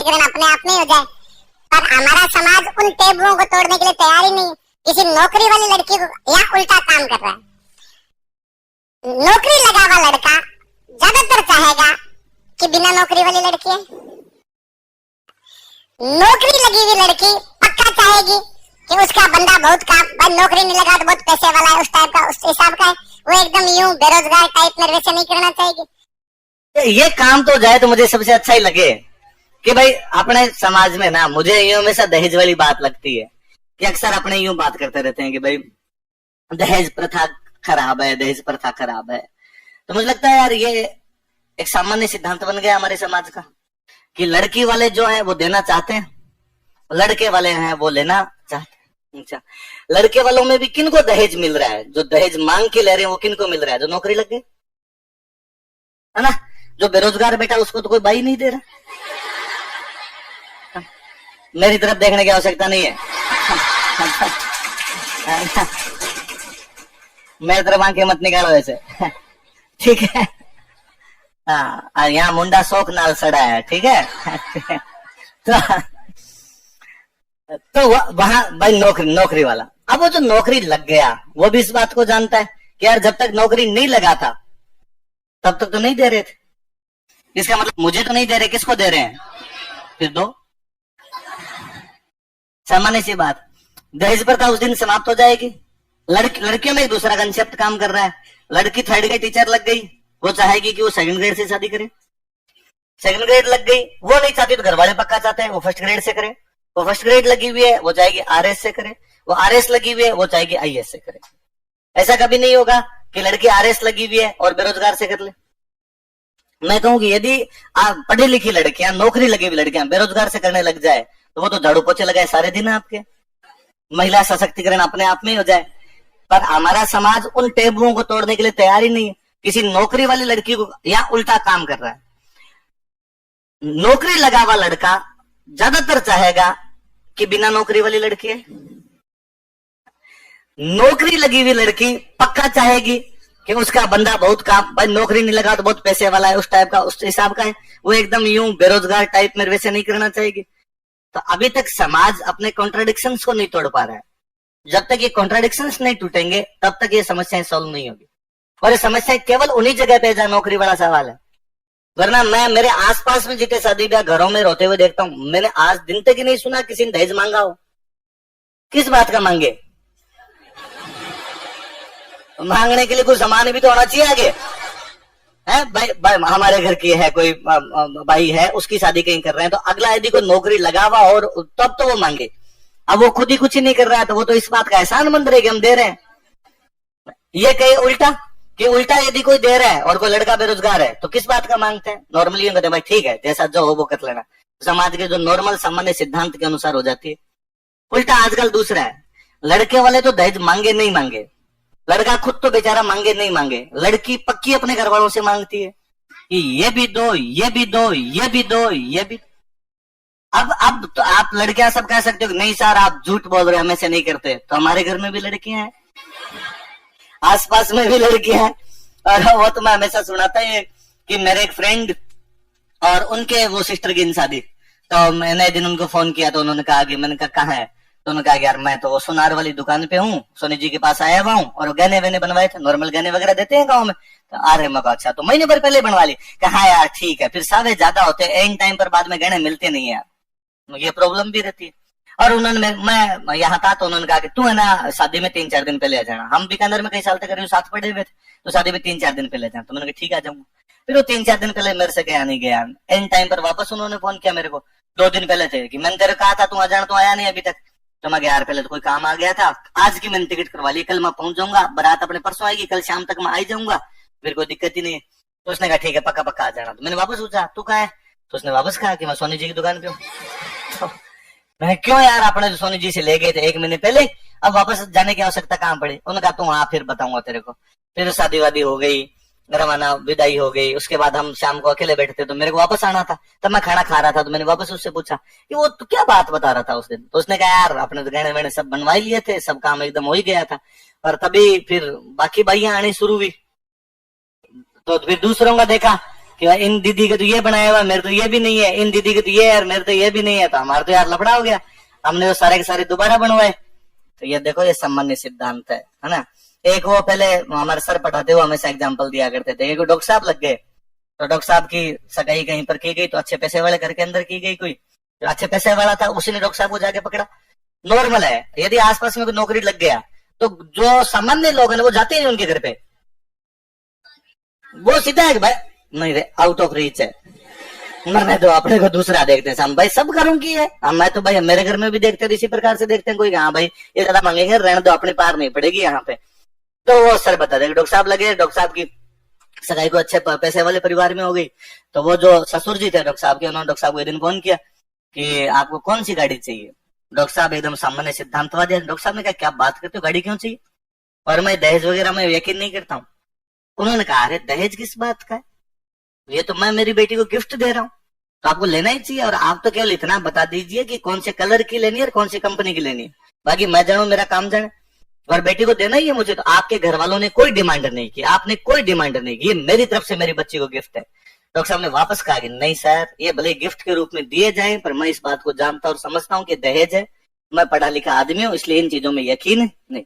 सशक्तिकरण अपने आप में हो जाए। पर हमारा समाज उन टेबुओं को तोड़ने के लिए तैयार ही नहीं। किसी नौकरी वाली लड़की को यहाँ उल्टा काम कर रहा है। नौकरी लगा हुआ लड़का ज्यादातर चाहेगा कि बिना नौकरी वाली लड़की है। नौकरी लगी हुई लड़की पक्का चाहेगी कि उसका बंदा बहुत काम, भाई नौकरी नहीं लगा तो बहुत पैसे वाला है, उस टाइप का, उस हिसाब का है, वो एकदम यूं बेरोजगार टाइप में वैसे नहीं करना चाहेगी। ये काम तो जाए तो मुझे सबसे अच्छा ही लगे कि भाई अपने समाज में ना, मुझे यूं हमेशा दहेज वाली बात लगती है कि अक्सर अपने यूं बात करते रहते हैं कि भाई दहेज प्रथा खराब है, दहेज प्रथा खराब है। तो मुझे लगता है यार ये एक सामान्य सिद्धांत बन गया हमारे समाज का कि लड़की वाले जो है वो देना चाहते हैं, लड़के वाले हैं वो लेना चाहते हैं। अच्छा, लड़के वालों में भी किनको दहेज मिल रहा है? जो दहेज मांग के ले रहे हैं वो किनको मिल रहा है? जो नौकरी लग गई है ना। जो बेरोजगार बेटा उसको तो कोई बाई नहीं दे रहा। मेरी तरफ देखने की आवश्यकता नहीं है। मेरी तरफ आंखें मत निकालो ऐसे, ठीक है। हाँ, यहाँ मुंडा शौक नाल सड़ा है, ठीक है। तो वहां भाई नौकरी वाला, अब वो जो नौकरी लग गया वो भी इस बात को जानता है कि यार जब तक नौकरी नहीं लगा था तब तक तो नहीं दे रहे थे। इसका मतलब मुझे तो नहीं दे रहे, किसको दे रहे हैं? फिर दो। सामान्य सी बात, दहेज प्रथा उस दिन समाप्त हो जाएगी। लड़कियों में एक दूसरा कंसेप्ट काम कर रहा है। लड़की थर्ड ग्रेड टीचर लग गई, वो चाहेगी कि वो सेकंड ग्रेड से शादी करे। सेकंड ग्रेड लग गई, वो नहीं चाहती तो घर वाले पक्का चाहते हैं वो फर्स्ट ग्रेड से करे। वो फर्स्ट ग्रेड लगी हुई है वो चाहेगी आरएस से करे। वो आरएस लगी हुई है वो चाहेगी आईएएस से करे। ऐसा कभी नहीं होगा कि लड़की आरएस लगी हुई है और बेरोजगार से कर ले। मैं कहूँ कि यदि आप पढ़ी लिखी लड़कियां, नौकरी लगी हुई लड़कियां बेरोजगार से करने लग जाए तो वो तो झाड़ू पोछे लगाए सारे दिन आपके, महिला सशक्तिकरण अपने आप में ही हो जाए। पर हमारा समाज उन टेबुओं को तोड़ने के लिए तैयार ही नहीं है। किसी नौकरी वाली लड़की को यहाँ उल्टा काम कर रहा है। नौकरी लगा हुआ लड़का ज्यादातर चाहेगा कि बिना नौकरी वाली लड़की है। नौकरी लगी हुई लड़की पक्का चाहेगी कि उसका बंदा बहुत काम, भाई नौकरी नहीं लगा तो बहुत पैसे वाला है, उस टाइप का, उस हिसाब का है, वो एकदम यूं बेरोजगार टाइप में वैसे नहीं करना चाहेगी। तो अभी तक समाज अपने कॉन्ट्राडिक्शंस को नहीं तोड़ पा रहा है। जब तक ये कॉन्ट्राडिक्शंस नहीं टूटेंगे तब तक ये समस्याएं सॉल्व नहीं होगी। और ये समस्याएं केवल उन्हीं जगह पे जहां नौकरी वाला सवाल है। वरना मैं मेरे आसपास में जितने शादी ब्याह घरों में रोते हुए देखता हूं, मैंने आज दिन तक ही नहीं सुना किसी ने दहेज मांगा हो। किस बात का मांगे? मांगने के लिए कुछ सामान भी तो होना चाहिए आगे है। भाई हमारे घर की है कोई भाई है, उसकी शादी कहीं कर रहे हैं तो अगला यदि कोई नौकरी लगा हुआ और तब तो वो मांगे। अब वो खुद ही कुछ ही नहीं कर रहा है तो वो तो इस बात का एहसान मंद रहे कि हम दे रहे हैं। ये कहे उल्टा कि उल्टा यदि कोई दे रहा है और कोई लड़का बेरोजगार है तो किस बात का मांगते हैं? नॉर्मली कहते हैं भाई ठीक है जैसा जो हो वो कर लेना, समाज के जो नॉर्मल सामान्य सिद्धांत के अनुसार हो जाती है। उल्टा आजकल दूसरा है, लड़के वाले तो दहेज मांगे नहीं मांगे, लड़का खुद तो बेचारा मांगे नहीं मांगे, लड़की पक्की अपने घर वालों से मांगती है कि ये भी दो, ये भी दो, ये भी दो, ये भी। अब तो आप लड़कियां सब कह सकते हो नहीं सर आप झूठ बोल रहे हैं, हम ऐसे नहीं करते। तो हमारे घर में भी लड़कियां हैं, आसपास में भी लड़कियां हैं। और वो तो मैं हमेशा सुनाता है कि मेरे एक फ्रेंड और उनके वो सिस्टर की शादी, तो मैंने दिन उनको फोन किया तो उन्होंने कहा कि, मैंने कहा कहाँ है? तो उन्होंने कहा यार मैं तो वो सुनार वाली दुकान पे हूँ, सोनी जी के पास आया हुआ हूँ और गहने वहने बनवाए थे, नॉर्मल गहने वगैरह देते हैं गाँव में। तो आ रहे मगा अच्छा, तो महीने भर पहले बनवा ली। कहा यार ठीक है, फिर सावे ज्यादा होते हैं, एंड टाइम पर बाद में गहने मिलते नहीं यार, ये प्रॉब्लम भी रहती है। और उन्होंने मैं यहाँ था तो उन्होंने कहा कि तू है ना शादी में 3-4 दिन पहले आ जाना। हम बीकानेर में कई साल तक साथ पड़े हुए थे, तो शादी में 3-4 दिन पहले जाना। तो मैंने कहा ठीक आ जाऊंगा। फिर वो 3-4 दिन पहले मेरे से गया नहीं गया, एंड टाइम पर वापस उन्होंने फोन किया मेरे को 2 दिन पहले थे कि मैंने तेरे कहा था तू आ जाना, तो आया नहीं अभी तक। तो मैं यार पहले तो कोई काम आ गया था, आज की मैंने टिकट करवा ली, कल मैं पहुंच जाऊंगा, बारात अपने परसों आएगी, कल शाम तक मैं आ जाऊंगा, फिर कोई दिक्कत ही नहीं है। तो उसने कहा ठीक है पक्का पक्का आ जाना। तो मैंने वापस पूछा तू कहाँ है? तो उसने वापस कहा कि मैं सोनी जी की दुकान पे हूँ। मैं क्यों यार, आपने तो सोनी जी से ले गए थे 1 महीने पहले, अब वापस जाने की आवश्यकता कहाँ पड़ी? उन्होंने कहा तू हाँ फिर बताऊंगा तेरे को। फिर शादी वादी हो गई, रवाना विदाई हो गई, उसके बाद हम शाम को अकेले बैठे थे तो मेरे को वापस आना था, तब मैं खाना खा रहा था तो मैंने वापस उससे पूछा कि वो तो क्या बात बता रहा था उस दिन। तो उसने कहा यार अपने तो गहने वहने सब बनवा लिए थे, सब काम एकदम हो ही गया था, और तभी फिर बाकी बाइयां आनी शुरू हुई। तो फिर दूसरों का देखा कि इन दीदी के तो ये बनाया हुआ, मेरे तो ये भी नहीं है, इन दीदी के तो ये है, मेरे तो ये भी नहीं है, तो हमारा तो यार लफड़ा हो गया, हमने तो सारे के सारे दोबारा बनवाए। तो ये देखो, ये सामान्य सिद्धांत है ना। एक वो पहले हमारे सर पढ़ाते हुए हमेशा एग्जाम्पल दिया करते थे, एक डॉक्टर साहब लग गए, तो डॉक्टर साहब की सगाई कहीं पर की गई, तो अच्छे पैसे वाले घर के अंदर की गई, कोई जो अच्छे पैसे वाला था उसी ने डॉक्टर साहब को जाके पकड़ा। नॉर्मल है, यदि आसपास में कोई नौकरी लग गया तो जो सामान्य लोग हैं वो जाते हैं उनके घर पे, वो सीधा है कि भाई नहीं रे, आउट ऑफ रीच है, मरने दो, अपने को दूसरा देखते हैं। हम भाई सब घरों की है, हम मैं तो भाई मेरे घर में भी देखते हैं, इसी प्रकार से देखते हैं, कोई हाँ भाई ये ज्यादा मांगेंगे, रहने दो, अपनी पार नहीं पड़ेगी यहाँ पे। तो वो सर बता देंगे, डॉक्टर साहब लगे, डॉक्टर साहब की सगाई को अच्छे पैसे वाले परिवार में हो गई, तो वो जो ससुर जी थे डॉक्टर साहब के, उन्होंने डॉक्टर साहब को एक दिन फोन किया कि आपको कौन सी गाड़ी चाहिए। डॉक्टर साहब एकदम सामान्य सिद्धांतवादी है। डॉक्टर साहब ने कहा क्या बात करते हो, गाड़ी क्यों चाहिए, और मैं दहेज वगैरह में यकीन नहीं करता हूँ। उन्होंने कहा अरे दहेज किस बात का है, ये तो मैं मेरी बेटी को गिफ्ट दे रहा हूँ, तो आपको लेना ही चाहिए, और आप तो केवल इतना बता दीजिए कि कौन से कलर की लेनी है और कौन सी कंपनी की लेनी है, बाकी मैं जानू, मेरा काम जाने, और बेटी को देना ही है मुझे। तो आपके घर वालों ने कोई डिमांड नहीं की, आपने कोई डिमांड नहीं की, ये मेरी तरफ से मेरी बच्ची को गिफ्ट है। डॉक्टर साहब ने वापस कहा कि नहीं सर, ये भले गिफ्ट के रूप में दिए जाए, पर मैं इस बात को जानता और समझता हूँ कि दहेज है, मैं पढ़ा लिखा आदमी हूँ, इसलिए इन चीजों में यकीन है नहीं।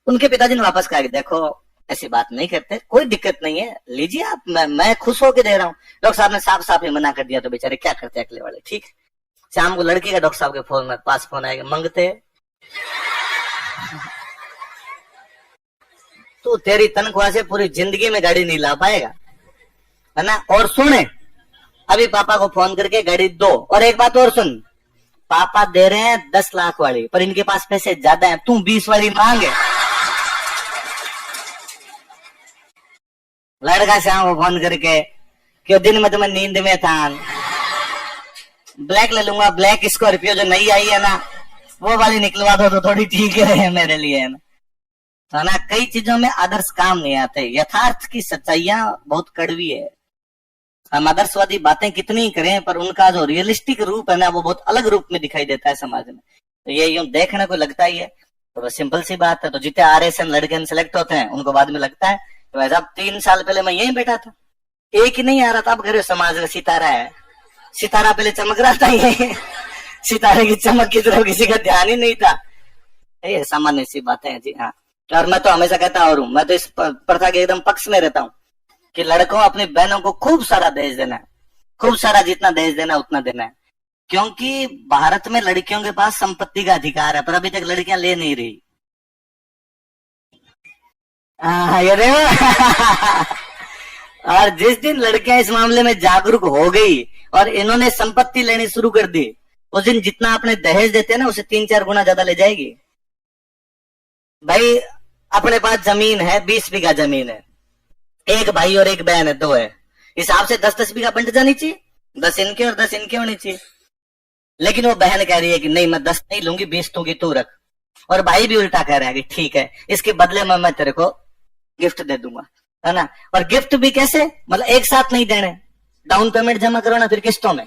उनके पिताजी ने वापस कहा कि देखो ऐसी बात नहीं करते, कोई दिक्कत नहीं है, लीजिए आप, मैं खुश होकर दे रहा हूँ। डॉक्टर साहब ने साफ साफ ही मना कर दिया, तो बेचारे क्या करते अगले वाले। ठीक, शाम को लड़की का डॉक्टर साहब के फोन में पास फोन आएगा, मंगते तो तेरी तनख्वाह से पूरी जिंदगी में गाड़ी नहीं ला पाएगा, है ना। और सुने, अभी पापा को फोन करके गाड़ी दो, और एक बात और सुन, पापा दे रहे हैं 10 लाख वाली, पर इनके पास पैसे ज्यादा है, तू 20 वाली मांगे। लड़का शाम को फोन करके क्यों दिन में तुम्हें नींद में था, ब्लैक ले लूंगा, ब्लैक स्कॉर्पियो जो नई आई है ना, वो वाली निकलवा दो तो थोड़ी ठीक है मेरे लिए, है ना। तो ना कई चीजों में आदर्श काम नहीं आते, यथार्थ की सच्चाइयां बहुत कड़वी है। हम आदर्शवादी बातें कितनी ही करें, पर उनका जो रियलिस्टिक रूप है ना, वो बहुत अलग रूप में दिखाई देता है समाज में। तो ये यूं देखने को लगता ही है, तो सिंपल सी बात है। तो जितने RSN लड़के सेलेक्ट होते हैं, उनको बाद में लगता है तो ऐसा 3 साल पहले मैं यहीं बैठा था, एक ही नहीं आ रहा था, अब घर समाज में सितारा है, सितारा पहले चमक रहा था, ये सितारे की चमक की तरफ किसी का ध्यान ही नहीं था। ये सामान्य सी बातें हैं जी। हाँ, और मैं तो हमेशा कहता हूँ, मैं तो इस प्रथा के एकदम पक्ष में रहता हूँ कि लड़कों अपनी बहनों को खूब सारा दहेज देना है, खूब सारा, जितना दहेज देना है उतना देना है, क्योंकि भारत में लड़कियों के पास संपत्ति का अधिकार है, पर अभी तक लड़कियां ले नहीं रही। ये और जिस दिन लड़कियां इस मामले में जागरूक हो गई और इन्होंने संपत्ति लेनी शुरू कर दी, उस दिन जितना अपने दहेज देते हैं ना, उसे 3-4 गुना ज्यादा ले जाएगी। भाई अपने पास जमीन है, 20 बीघा जमीन है, एक भाई और एक बहन है, 2 है, हिसाब से 10-10 बीघा बंट जानी चाहिए, 10 इनके और 10 इनके होनी चाहिए। लेकिन वो बहन कह रही है कि नहीं, मैं 10 नहीं लूंगी, 20 दूंगी, तू रख। और भाई भी उल्टा कह रहा है कि ठीक है, इसके बदले में मैं तेरे को गिफ्ट दे दूंगा, है ना। और गिफ्ट भी कैसे, मतलब एक साथ नहीं देने, डाउन पेमेंट जमा करो ना, फिर किस्तों में।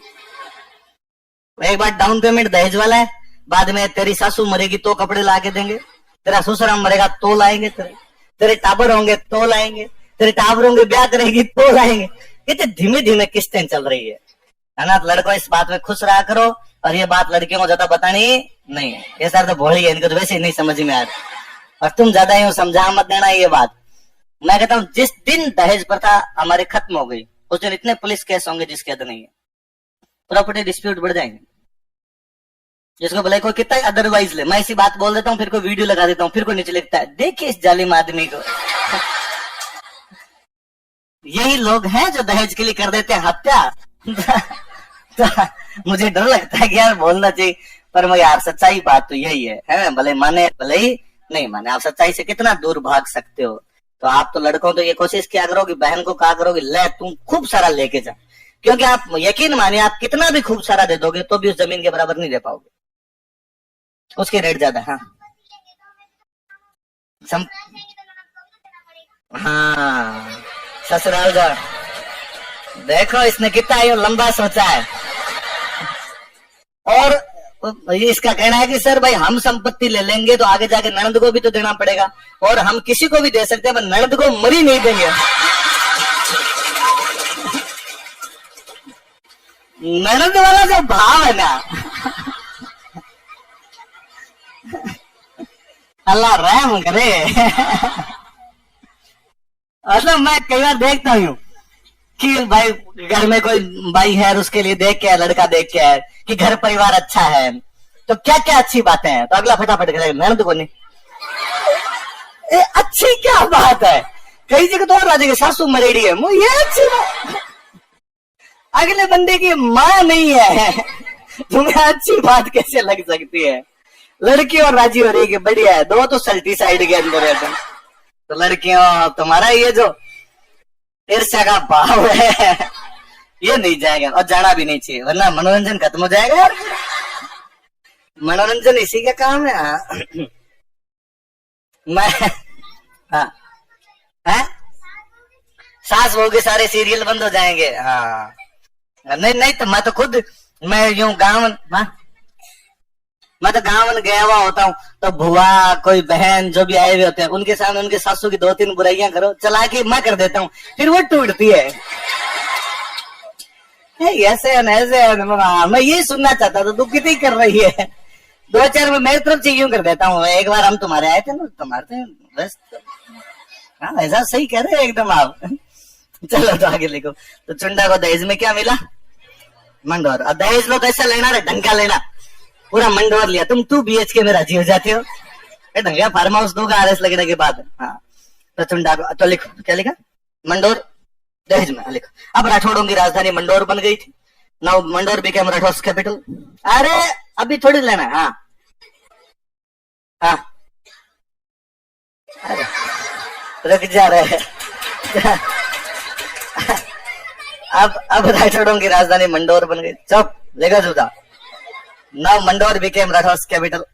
एक बार डाउन पेमेंट दहेज वाला है, बाद में तेरी सासू मरेगी तो कपड़े ला के देंगे, तेरा ससुर मरेगा तो लाएंगे, तेरे टाबर होंगे तो लाएंगे, तेरे टाबर होंगे ब्याह करेगी तो लाएंगे। कितने धीमे धीमे किस्तें चल रही है ना। लड़कों इस बात में खुश रहा करो, और ये बात लड़कियों को ज्यादा बतानी नहीं है, ये सारे तो भोली है, इनको तो वैसे ही नहीं समझ में आता, और तुम ज्यादा ही समझा मत देना ये बात। मैं कहता हूँ जिस दिन दहेज प्रथा हमारे खत्म हो गई, उस दिन इतने पुलिस केस होंगे जिसके हद नहीं है, प्रॉपर्टी डिस्प्यूट बढ़ जाएंगे, जिसको भले कोई कितना अदरवाइज ले। मैं ऐसी बात बोल देता हूँ, फिर कोई वीडियो लगा देता हूँ, फिर कोई नीचे लिखता है देखिए इस जालिम आदमी को। यही लोग हैं जो दहेज के लिए कर देते हैं हत्या। तो मुझे डर लगता है कि यार बोलना चाहिए, पर मैं यार सच्चाई बात तो यही है, भले माने भले ही नहीं माने, आप सच्चाई से कितना दूर भाग सकते हो। तो आप तो लड़कों तो ये कोशिश किया करोगे, बहन को कहा करोगे ले तुम खूब सारा लेके जा, क्योंकि आप यकीन मानिए आप कितना भी खूब सारा दे दोगे तो भी उस जमीन के बराबर नहीं दे पाओगे, उसके रेट ज्यादा। हाँ हाँ, ससुराल जा देखो इसने कितना ये लंबा सोचा है। और इसका कहना है कि सर भाई हम संपत्ति ले लेंगे तो आगे जाके ननद को भी तो देना पड़ेगा, और हम किसी को भी दे सकते हैं पर ननद को मरी नहीं देंगे। ननद वाला जो भाव है ना, अल्लाह रहम करे। मतलब मैं कई बार देखता हूँ कि भाई घर में कोई भाई है और उसके लिए देख के है, लड़का देख के है कि घर परिवार अच्छा है, तो क्या क्या अच्छी बातें हैं, तो अगला फटाफट करेगा ननद को नहीं। अच्छी क्या बात है, कई जगह तो और आ जाएगी सासू मरेड़ी है, ये अच्छी बात। अगले बंदे की माँ नहीं है, तुम्हें अच्छी बात कैसे लग सकती है? लड़की और राजी हो रही है, बढ़िया है, दो तो सल्टी साइड के अंदर है तुम। तो लड़कियों, तुम्हारा ये जो ईर्ष्या का भाव है ये नहीं जाएगा, और जाना भी नहीं चाहिए, वरना मनोरंजन खत्म हो जाएगा यार। मनोरंजन इसी का काम है। मैं हाँ सास बहू के सारे सीरियल बंद हो जाएंगे। हाँ नहीं नहीं, तो मैं तो खुद मैं यूं मैं तो गाँव गया हुआ होता हूँ, तो बुआ कोई बहन जो भी आए हुए होते हैं उनके सामने उनके सासू की 2-3 बुराइयां करो, चला के मैं कर देता हूँ, फिर वो टूटती है। ऐसे मैं ये सुनना चाहता था, तू कितनी कर रही है? 2-4 में मेरी तरफ से यूं कर देता हूँ। एक बार हम तुम्हारे आए थे ना, तुम्हारे बस हाँ ऐसा सही कह रहे एकदम आप। चलो तो आगे लिखो। तो चुंडा को दहेज में क्या मिला? मंडोर। अब दहेज लो तो ऐसा लेना रे, ढंग का लेना, पूरा मंडोर लिया। तुम 2 BHK में राजी हो जाते हो, ढंग का फार्म हाउस दूंगा RS लगने के बाद। हाँ तो चुंडा को तो लिखो, क्या लिखा? मंडोर दहेज में लिखो। अब राठौड़ों की राजधानी मंडोर बन गई थी। Now Mandore became Rathores capital. अरे अभी थोड़ी लेना है। हाँ हाँ अरे रुक जा रहे हैं। अब राठौड़ों की राजधानी मंडोर बन गई। चुप, लेगा जुदा। Now Mandore became Rathores capital.